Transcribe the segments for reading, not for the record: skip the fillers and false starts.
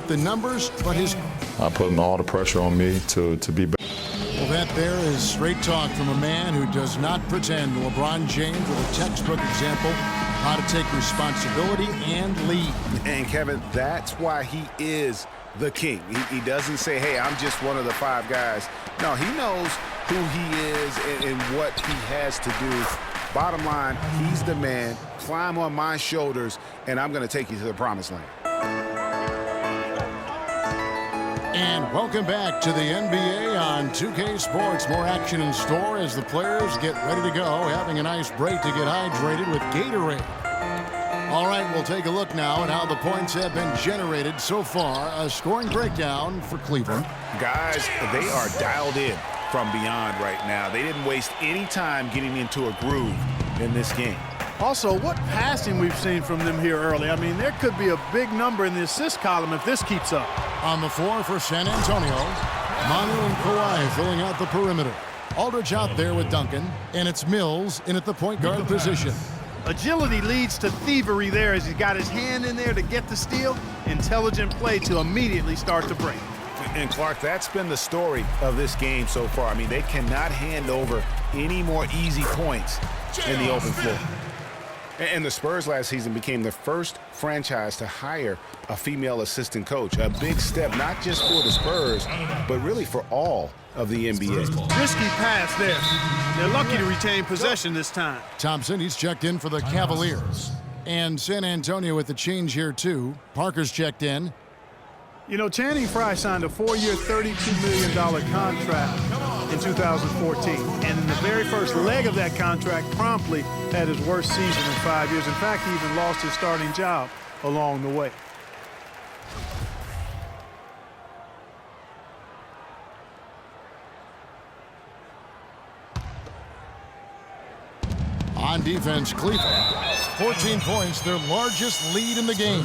about the numbers, but his... Putting all the pressure on me to be better. Well, that there is straight talk from a man who does not pretend. LeBron James with a textbook example how to take responsibility and lead. And, Kevin, that's why he is the king. He doesn't say, hey, I'm just one of the 5 guys. No, he knows who he is and what he has to do. Bottom line, he's the man. Climb on my shoulders, and I'm going to take you to the promised land. And welcome back to the NBA on 2K Sports. More action in store as the players get ready to go, having a nice break to get hydrated with Gatorade. All right, we'll take a look now at how the points have been generated so far. A scoring breakdown for Cleveland. Guys, they are dialed in from beyond right now. They didn't waste any time getting into a groove in this game. Also, what passing we've seen from them here early. I mean, there could be a big number in the assist column if this keeps up. On the floor for San Antonio, Manu and Kawhi filling out the perimeter. Aldridge out there with Duncan, and it's Mills in at the point guard position. Agility leads to thievery there as he's got his hand in there to get the steal. Intelligent play to immediately start the break. And, Clark, that's been the story of this game so far. I mean, they cannot hand over any more easy points in the open floor. And the Spurs last season became the first franchise to hire a female assistant coach. A big step, not just for the Spurs, but really for all of the NBA. Risky pass there. They're lucky to retain possession this time. Thompson, he's checked in for the Cavaliers. And San Antonio with the change here, too. Parker's checked in. You know, Channing Frye signed a 4-year, $32 million contract in 2014. And in the very first leg of that contract, promptly had his worst season in 5 years. In fact, he even lost his starting job along the way. On defense, Cleveland. 14 points, their largest lead in the game.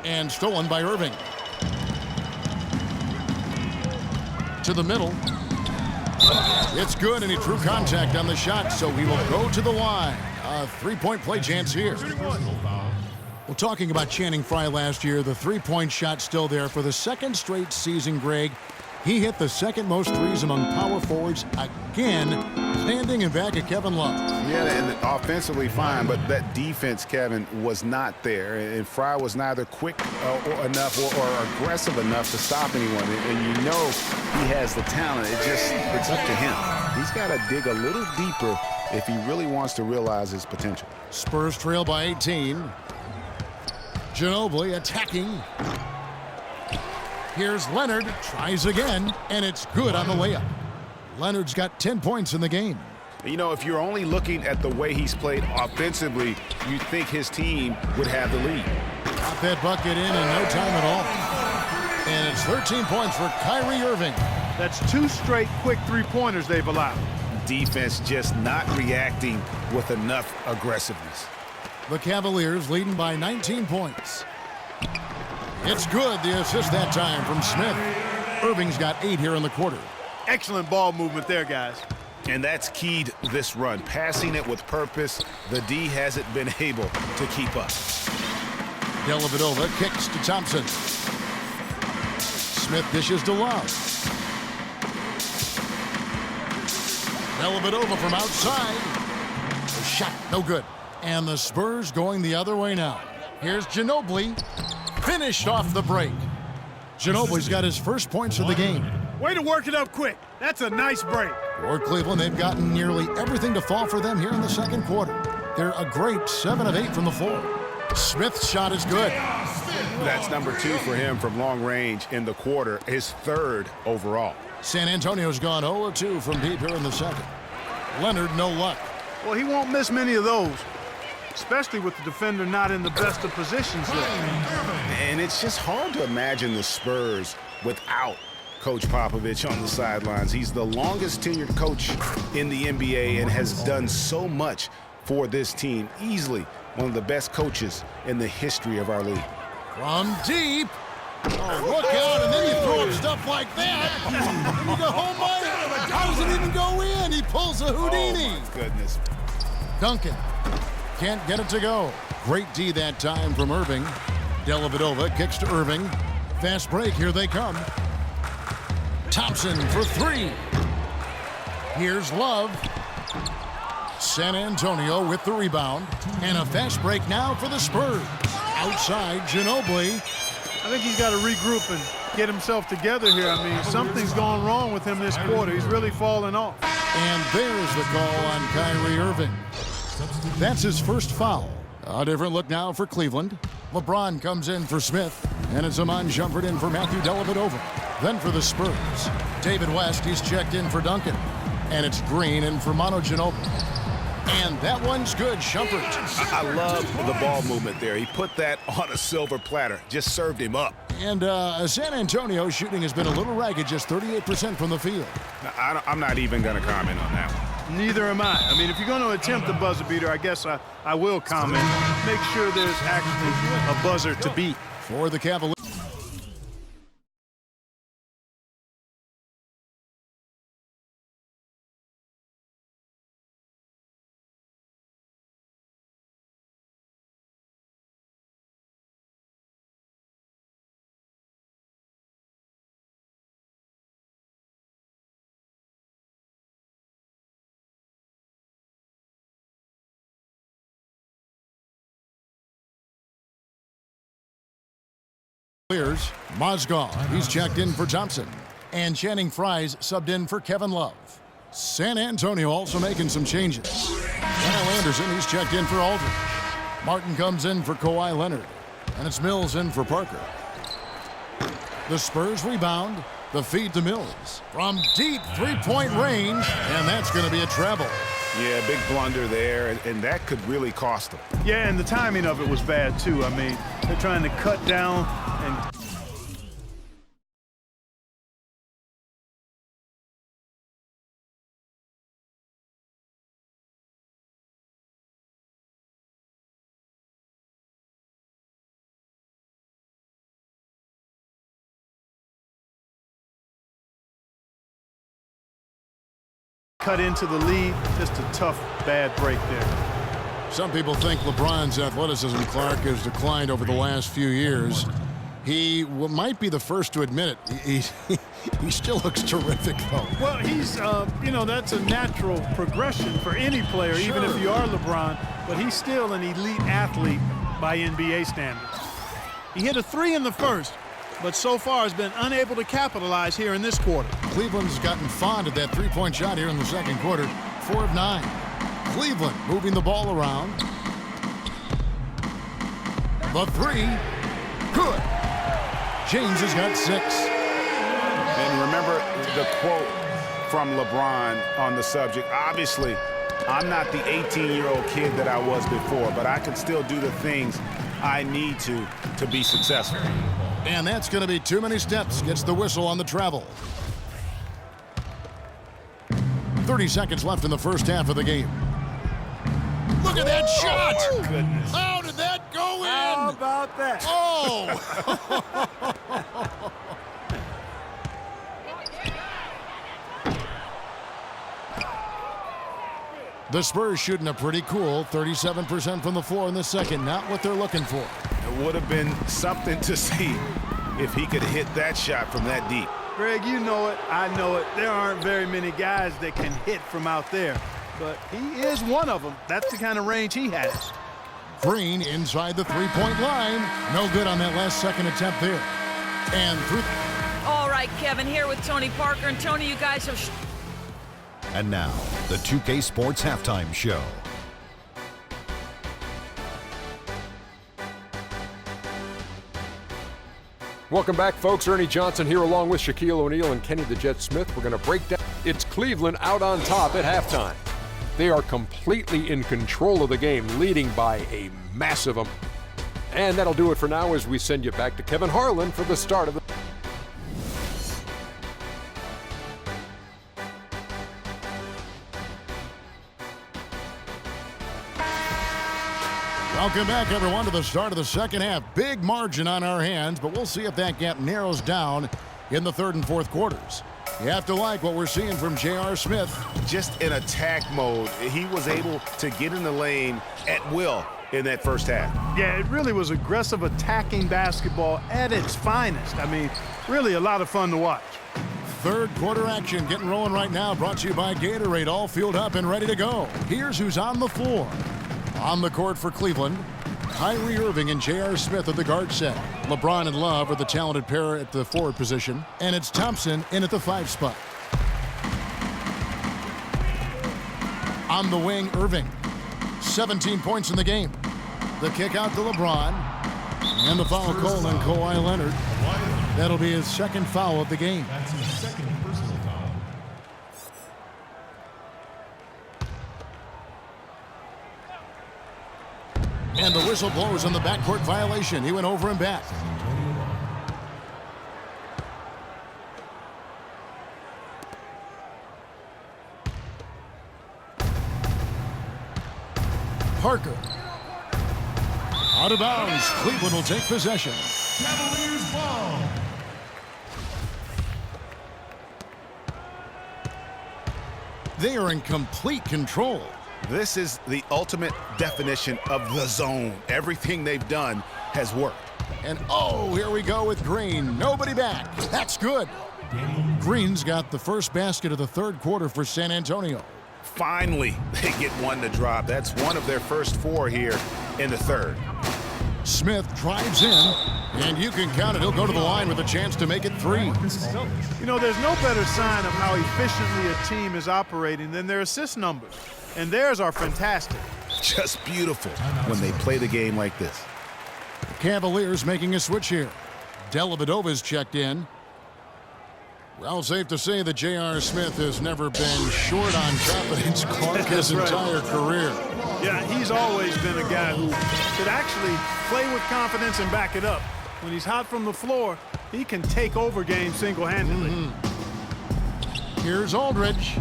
And stolen by Irving. To the middle. It's good, and he drew contact on the shot, so he will go to the line. A three-point play chance here. Well, talking about Channing Frye last year, the three-point shot still there for the second straight season, Greg. He hit the second most threes among power forwards again, standing in back of Kevin Love. Yeah, and offensively fine, but that defense, Kevin, was not there. And Frye was neither quick enough or aggressive enough to stop anyone. And you know he has the talent. It's up to him. He's got to dig a little deeper if he really wants to realize his potential. Spurs trail by 18. Ginobili attacking. Here's Leonard, tries again, and it's good on the layup. Leonard's got 10 points in the game. You know, if you're only looking at the way he's played offensively, you'd think his team would have the lead. Got that bucket in no time at all. And it's 13 points for Kyrie Irving. That's 2 straight quick three-pointers they've allowed. Defense just not reacting with enough aggressiveness. The Cavaliers leading by 19 points. It's good, the assist that time from Smith. Irving's got 8 here in the quarter. Excellent ball movement there, guys. And that's keyed this run. Passing it with purpose, the D hasn't been able to keep up. Dellavedova kicks to Thompson. Smith dishes to Love. Dellavedova from outside. The shot, no good. And the Spurs going the other way now. Here's Ginobili. Finished off the break. Ginobili's got his first points of the game. Way to work it up quick. That's a nice break. For Cleveland, they've gotten nearly everything to fall for them here in the second quarter. They're a great 7 of 8 from the floor. Smith's shot is good. That's number 2 for him from long range in the quarter, his 3rd overall. San Antonio's gone 0 of 2 from deep here in the second. Leonard, no luck. Well, he won't miss many of those, especially with the defender not in the best of positions there. And it's just hard to imagine the Spurs without Coach Popovich on the sidelines. He's the longest tenured coach in the NBA and has done so much for this team. Easily one of the best coaches in the history of our league. From deep. Oh, look out, and then you throw up stuff like that. You go, oh my, how does it even go in? He He pulls a Houdini. Oh, my goodness. Duncan can't get it to go. Great D that time from Irving. Dellavedova kicks to Irving. Fast break, here they come. Thompson for three. Here's Love. San Antonio with the rebound. And a fast break now for the Spurs. Outside, Ginobili. I think he's got to regroup and get himself together here. I mean, something's going wrong with him this quarter. He's really falling off. And there's the call on Kyrie Irving. That's his first foul. A different look now for Cleveland. LeBron comes in for Smith, and it's Iman Shumpert in for Matthew Dellavedova. Then for the Spurs, David West, he's checked in for Duncan. And it's Green in for Manu Ginobili. And that one's good, Shumpert. I love the ball movement there. He put that on a silver platter, just served him up. And San Antonio shooting has been a little ragged, just 38% from the field. Now, I'm not even going to comment on that one. Neither am I. I mean, if you're going to attempt a buzzer beater, I guess I will comment. Make sure there's actually a buzzer to beat. For the Cavaliers. Mozgov, he's checked in for Thompson. And Channing Frye's subbed in for Kevin Love. San Antonio also making some changes. Kyle Anderson, he's checked in for Aldridge. Martin comes in for Kawhi Leonard. And it's Mills in for Parker. The Spurs rebound. The feed to Mills. From deep three-point range. And that's going to be a treble. Yeah, big blunder there, and that could really cost them. Yeah, and the timing of it was bad, too. I mean, they're trying to cut down and... cut into the lead. Just a tough, bad break there. Some people think LeBron's athleticism, Clark, has declined over the last few years. He might be the first to admit it. He still looks terrific, though. Well, he's, that's a natural progression for any player, Sure. even if you are LeBron. But he's still an elite athlete by NBA standards. He hit a three in the first, but so far has been unable to capitalize here in this quarter. Cleveland's gotten fond of that three-point shot here in the second quarter. 4 of 9. Cleveland moving the ball around. The three. Good. James has got 6. And remember the quote from LeBron on the subject. Obviously, I'm not the 18-year-old kid that I was before, but I can still do the things I need to be successful. And that's going to be too many steps. Gets the whistle on the travel. 30 seconds left in the first half of the game. Look at that shot! Oh, my goodness. How did that go in? How about that? Oh! The Spurs shooting a pretty cool 37% from the floor in the second. Not what they're looking for. It would have been something to see if he could hit that shot from that deep. Greg, you know it. I know it. There aren't very many guys that can hit from out there. But he is one of them. That's the kind of range he has. Green inside the three-point line. No good on that last second attempt there. And through. All right, Kevin, here with Tony Parker. And Tony, you guys have... And now, the 2K Sports Halftime Show. Welcome back, folks. Ernie Johnson here along with Shaquille O'Neal and Kenny the Jet Smith. We're going to break down. It's Cleveland out on top at halftime. They are completely in control of the game, leading by a massive amount. And that'll do it for now as we send you back to Kevin Harlan for the start of the... Welcome back, everyone, to the start of the second half. Big margin on our hands, but we'll see if that gap narrows down in the third and fourth quarters. You have to like what we're seeing from J.R. Smith. Just in attack mode, he was able to get in the lane at will in that first half. Yeah, it really was aggressive attacking basketball at its finest. I mean, really a lot of fun to watch. Third quarter action getting rolling right now, brought to you by Gatorade, all fueled up and ready to go. Here's who's on the floor. On the court for Cleveland, Kyrie Irving and J.R. Smith at the guard set. LeBron and Love are the talented pair at the forward position, and it's Thompson in at the 5 spot. On the wing, Irving. 17 points in the game. The kick out to LeBron, and the foul call on Kawhi Leonard. That'll be his second foul of the game. That's his second personal foul. And the whistle blows on the backcourt violation. He went over and back. Parker. Out of bounds. Cleveland will take possession. Cavaliers ball. They are in complete control. This is the ultimate definition of the zone. Everything they've done has worked. And oh, here we go with Green. Nobody back. That's good. Green's got the first basket of the third quarter for San Antonio. Finally, they get one to drop. That's one of their first 4 here in the third. Smith drives in, and you can count it. He'll go to the line with a chance to make it 3. You know, there's no better sign of how efficiently a team is operating than their assist numbers. And theirs are fantastic. Just beautiful when they play the game like this. The Cavaliers making a switch here. Dellavedova's checked in. Well, safe to say that J.R. Smith has never been short on confidence Clark his entire career. Yeah, he's always been a guy who could actually play with confidence and back it up. When he's hot from the floor, he can take over games single-handedly. Here's Aldridge.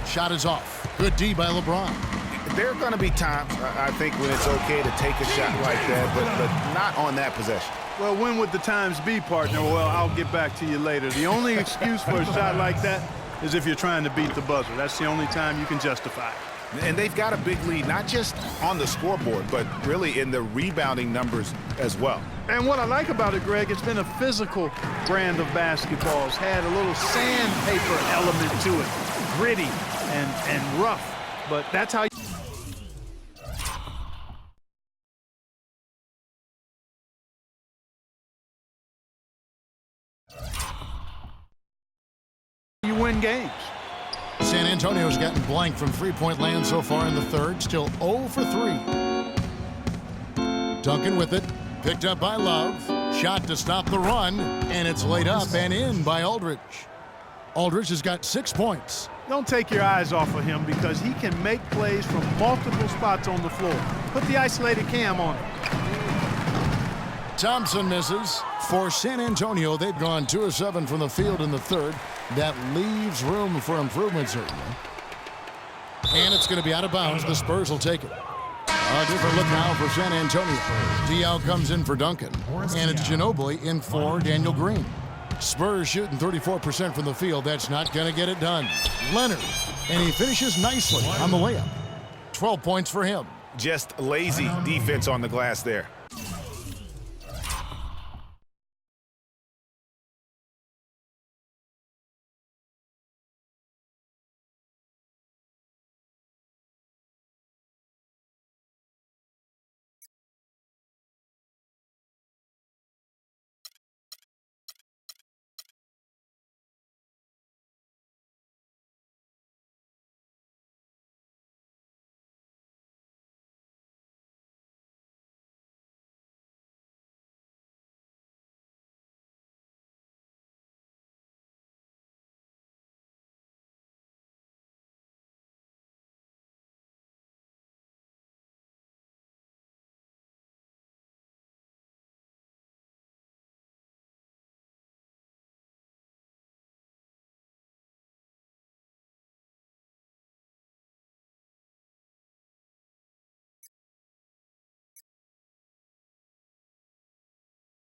Shot is off. Good D by LeBron. There are going to be times, I think, when it's okay to take a shot like that, but not on that possession. Well, when would the times be, partner? Well, I'll get back to you later. The only excuse for a shot like that is if you're trying to beat the buzzer. That's the only time you can justify it. And they've got a big lead, not just on the scoreboard, but really in the rebounding numbers as well. And what I like about it, Greg, it's been a physical brand of basketball. It's had a little sandpaper element to it. Gritty and rough. But that's how you win games. San Antonio's gotten blank from three-point land so far in the third. Still 0 for 3. Duncan with it. Picked up by Love. Shot to stop the run. And it's laid up and in by Aldridge. Aldridge has got 6 points. Don't take your eyes off of him because he can make plays from multiple spots on the floor. Put the isolated cam on him. Thompson misses. For San Antonio, they've gone 2 of 7 from the field in the third. That leaves room for improvement, certainly. And it's going to be out of bounds. The Spurs will take it. A different look now for San Antonio. Diaw comes in for Duncan. And it's Ginobili in for Daniel Green. Spurs shooting 34% from the field. That's not going to get it done. Leonard. And he finishes nicely on the layup. 12 points for him. Just lazy defense on the glass there.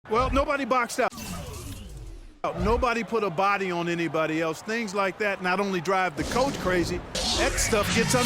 Well, nobody boxed out. Nobody put a body on anybody else. Things like that not only drive the coach crazy, that stuff gets under